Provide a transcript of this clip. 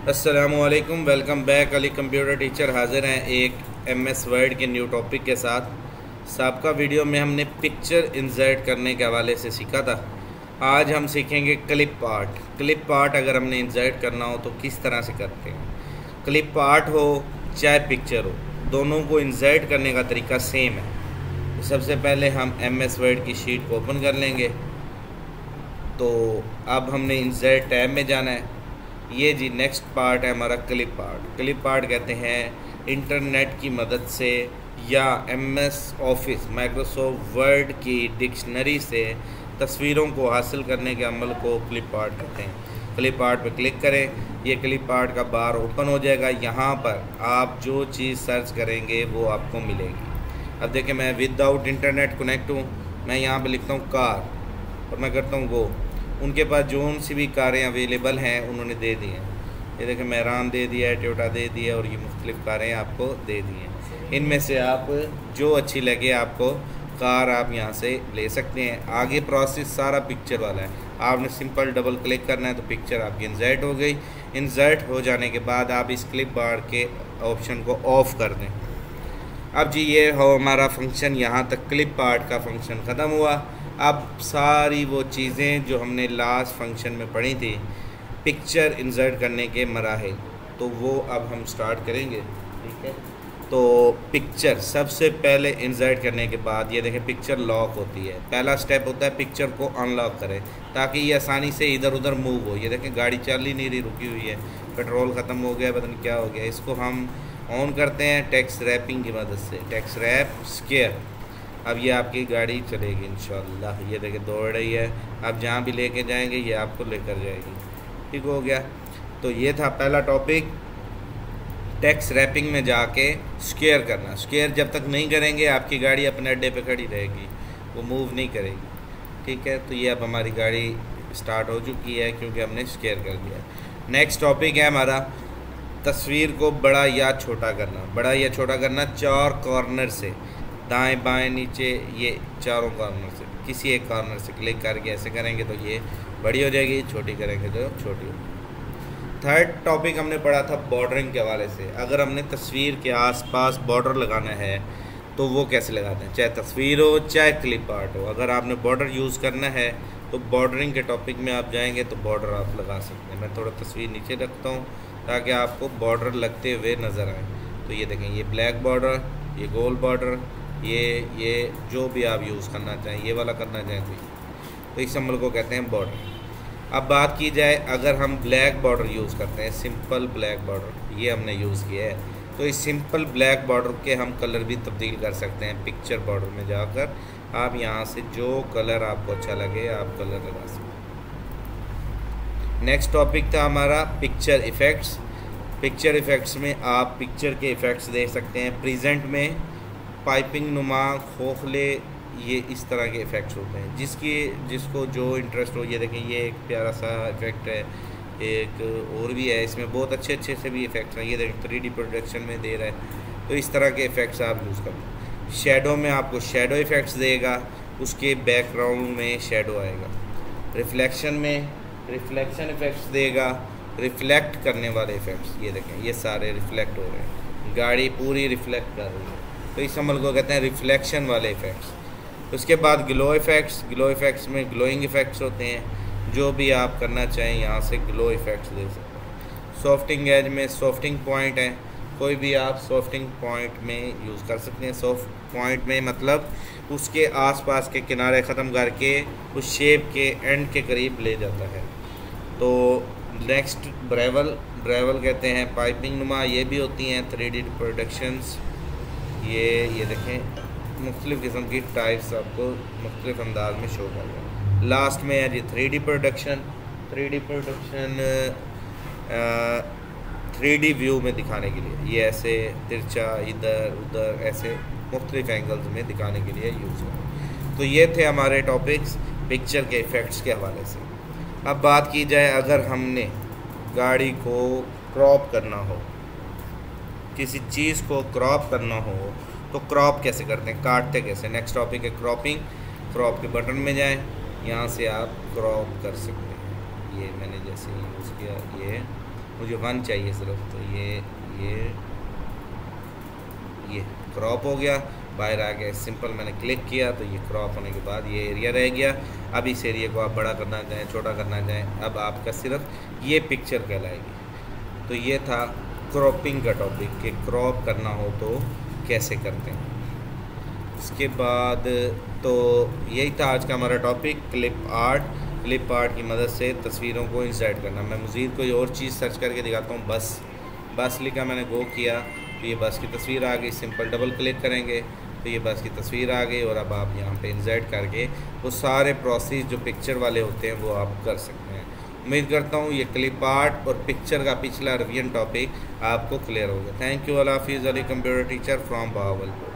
अस्सलामुअलैकुम, welcome back. Ali computer teacher हाजिर हैं एक MS वर्ड के न्यू टॉपिक के साथ। साबका वीडियो में हमने पिक्चर इंसर्ट करने के हवाले से सीखा था। आज हम सीखेंगे क्लिप आर्ट। क्लिप आर्ट अगर हमने इंसर्ट करना हो तो किस तरह से करते हैं। क्लिप आर्ट हो चाहे पिक्चर हो, दोनों को इंसर्ट करने का तरीका सेम है। तो सबसे पहले हम MS वर्ड की शीट को ओपन कर लेंगे। तो अब हमने इंसर्ट टैब में जाना है। ये जी नेक्स्ट पार्ट है हमारा क्लिप आर्ट। क्लिप आर्ट कहते हैं इंटरनेट की मदद से या MS ऑफिस माइक्रोसॉफ्ट वर्ड की डिक्शनरी से तस्वीरों को हासिल करने के अमल को क्लिप आर्ट कहते हैं। क्लिप आर्ट पर क्लिक करें, ये क्लिप आर्ट का बार ओपन हो जाएगा। यहाँ पर आप जो चीज़ सर्च करेंगे वो आपको मिलेगी। अब देखें, मैं विदाउट इंटरनेट कनेक्ट हूँ। मैं यहाँ पे लिखता हूँ कार और मैं करता हूँ गो। उनके पास जो सी भी कारें अवेलेबल हैं उन्होंने दे दी हैं। ये देखें, मेहरान दे दिया है, टोयोटा दे दी है और ये मुख्तलिफ़ कारें आपको दे दी हैं। इनमें से आप जो अच्छी लगे आपको कार आप यहाँ से ले सकते हैं। आगे प्रोसेस सारा पिक्चर वाला है। आपने सिंपल डबल क्लिक करना है तो पिक्चर आपकी इंसर्ट हो गई। इंसर्ट हो जाने के बाद आप इस क्लिप आर्ट के ऑप्शन को ऑफ़ कर दें। अब जी ये हो हमारा फंक्शन, यहाँ तक क्लिप आर्ट का फंक्शन ख़त्म हुआ। अब सारी वो चीज़ें जो हमने लास्ट फंक्शन में पढ़ी थी पिक्चर इंसर्ट करने के मराहिल, तो वो अब हम स्टार्ट करेंगे। ठीक है, तो पिक्चर सबसे पहले इंसर्ट करने के बाद ये देखें पिक्चर लॉक होती है। पहला स्टेप होता है पिक्चर को अनलॉक करें ताकि ये आसानी से इधर उधर मूव हो। ये देखें गाड़ी चल ही नहीं रही, रुकी हुई है, पेट्रोल ख़त्म हो गया, पता नहीं क्या हो गया। इसको हम ऑन करते हैं टेक्स्ट रैपिंग की मदद से, टेक्स्ट रैप स्केयर। अब ये आपकी गाड़ी चलेगी इंशाल्लाह। ये देखिए दौड़ रही है। अब जहाँ भी लेके जाएंगे ये आपको लेकर जाएगी। ठीक हो गया। तो ये था पहला टॉपिक, टेक्स्ट रैपिंग में जाके स्केयर करना। स्केयर जब तक नहीं करेंगे आपकी गाड़ी अपने अड्डे पे खड़ी रहेगी, वो मूव नहीं करेगी। ठीक है, तो ये अब हमारी गाड़ी स्टार्ट हो चुकी है क्योंकि हमने स्केयर कर दिया। नेक्स्ट टॉपिक है हमारा तस्वीर को बड़ा या छोटा करना। बड़ा या छोटा करना चार कॉर्नर से, दाएं बाएं नीचे, ये चारों कॉर्नर से किसी एक कॉर्नर से क्लिक करके ऐसे करेंगे तो ये बड़ी हो जाएगी, छोटी करेंगे तो छोटी होगी। थर्ड टॉपिक हमने पढ़ा था बॉर्डरिंग के हवाले से। अगर हमने तस्वीर के आसपास बॉर्डर लगाना है तो वो कैसे लगाते हैं, चाहे तस्वीर हो चाहे क्लिप आर्ट हो। अगर आपने बॉर्डर यूज़ करना है तो बॉर्डरिंग के टॉपिक में आप जाएंगे तो बॉर्डर आप लगा सकते हैं। मैं थोड़ा तस्वीर नीचे रखता हूँ ताकि आपको बॉर्डर लगते हुए नज़र आए। तो ये देखें, ये ब्लैक बॉर्डर, ये गोल बॉर्डर, ये जो भी आप यूज़ करना चाहें, ये वाला करना चाहें तो इस सिंबल को कहते हैं बॉर्डर। अब बात की जाए अगर हम ब्लैक बॉर्डर यूज़ करते हैं, सिंपल ब्लैक बॉर्डर ये हमने यूज़ किया है, तो इस सिंपल ब्लैक बॉर्डर के हम कलर भी तब्दील कर सकते हैं। पिक्चर बॉर्डर में जाकर आप यहाँ से जो कलर आपको अच्छा लगे आप कलर लगा सकते हैं। नेक्स्ट टॉपिक था हमारा पिक्चर इफ़ेक्ट्स। पिक्चर इफ़ेक्ट्स में आप पिक्चर के इफ़ेक्ट्स दे सकते हैं। प्रेजेंट में पाइपिंग नुमा, खोखले, ये इस तरह के इफ़ेक्ट्स होते हैं। जिसको जो इंटरेस्ट हो। ये देखें, ये एक प्यारा सा इफ़ेक्ट है, एक और भी है, इसमें बहुत अच्छे अच्छे से भी इफ़ेक्ट्स हैं। ये देखें 3D प्रोडक्शन में दे रहा है, तो इस तरह के इफ़ेक्ट्स आप यूज़ करते हैं। शेडो में आपको शेडो इफ़ेक्ट्स देगा, उसके बैकग्राउंड में शेडो आएगा। रिफ्लेक्शन में रिफ्लेक्शन इफ़ेक्ट्स देगा, रिफ्लेक्ट करने वाले इफ़ेक्ट्स। ये देखें, ये सारे रिफ्लेक्ट हो रहे हैं, गाड़ी पूरी रिफ्लेक्ट कर रही है, तो इस अमल को कहते हैं रिफ्लेक्शन वाले इफ़ेक्ट्स। उसके बाद ग्लो इफ़ेक्ट्स। ग्लो इफ़ेक्ट्स में ग्लोइंग इफ़ेक्ट्स होते हैं। जो भी आप करना चाहें यहाँ से ग्लो इफ़ेक्ट्स दे सकते हैं। सॉफ्टिंग एज में सॉफ्टिंग पॉइंट है, कोई भी आप सॉफ्टिंग पॉइंट में यूज़ कर सकते हैं। सॉफ्ट पॉइंट में मतलब उसके आसपास के किनारे ख़त्म करके उस शेप के एंड के करीब ले जाता है। तो नेक्स्ट ब्रेवल। ब्रेवल कहते हैं पाइपिंग नुमा, ये भी होती हैं 3D प्रोडक्शंस। ये देखें मुख्तलिफ़ किस्म की टाइप्स आपको मुख्तलिफ़ अंदाज में शो कर रहे हैं। लास्ट में है जी 3D production. 3D production 3D view में दिखाने के लिए, ये ऐसे तिरछा इधर उधर ऐसे मुख्तलिफ़ एंगल्स में दिखाने के लिए यूज़ होगा। तो ये थे हमारे टॉपिक्स पिक्चर के इफ़ेक्ट्स के हवाले से। अब बात की जाए अगर हमने गाड़ी को क्रॉप करना हो, किसी चीज़ को क्रॉप करना हो तो क्रॉप कैसे करते हैं, काटते कैसे। नेक्स्ट टॉपिक है क्रॉपिंग। क्रॉप के बटन में जाएं, यहाँ से आप क्रॉप कर सकते हैं। ये मैंने जैसे यूज़ किया, ये मुझे 1 चाहिए सिर्फ। तो ये क्रॉप हो गया, बाहर आ गया। सिंपल मैंने क्लिक किया तो ये क्रॉप होने के बाद ये एरिया रह गया। अब इस एरिया को आप बड़ा करना चाहें, छोटा करना चाहें, अब आपका सिर्फ ये पिक्चर कहलाएगी। तो ये था क्रॉपिंग का टॉपिक कि क्रॉप करना हो तो कैसे करते हैं। इसके बाद तो यही था आज का हमारा topic, clip art. Clip art की मदद से तस्वीरों को इंसर्ट करना। मैं मज़ीद कोई और चीज़ सर्च करके दिखाता हूँ। बस लिखा, मैंने गो किया तो ये बस की तस्वीर आ गई। सिंपल डबल क्लिक करेंगे तो ये बस की तस्वीर आ गई। और अब आप यहाँ पे इंसर्ट करके वो सारे प्रोसेस जो पिक्चर वाले होते हैं वो आप कर सकते हैं। उम्मीद करता हूँ ये क्लिप आर्ट और पिक्चर का पिछला रिवीजन टॉपिक आपको क्लियर हो गया। Thank you. अल्लाह हाफिज़। Ali computer teacher from Bahawalpur.